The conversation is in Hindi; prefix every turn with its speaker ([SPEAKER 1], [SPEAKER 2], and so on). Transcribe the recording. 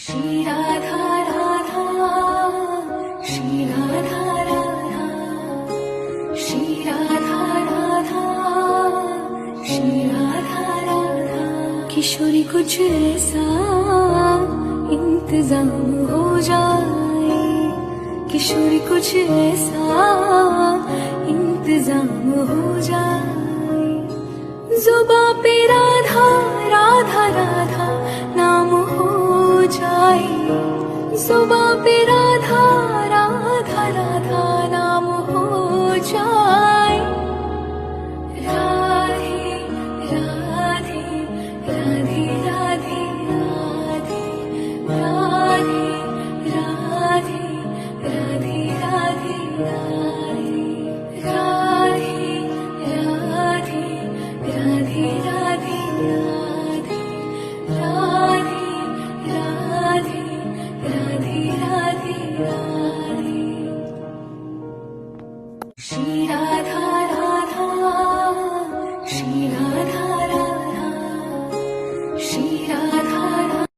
[SPEAKER 1] श्री राधा राधा, श्री राधा राधा, श्री राधा राधा, श्री राधा राधा। किशोरी कुछ ऐसा इंतजाम हो जाए, किशोरी कुछ ऐसा इंतजाम हो जाए। जुबां पे राधा राधा राधा नाम हो जाए, जुबां पे राधा राधा राधा नाम हो जाए। राधे राधे राधे राधे राधे राधे।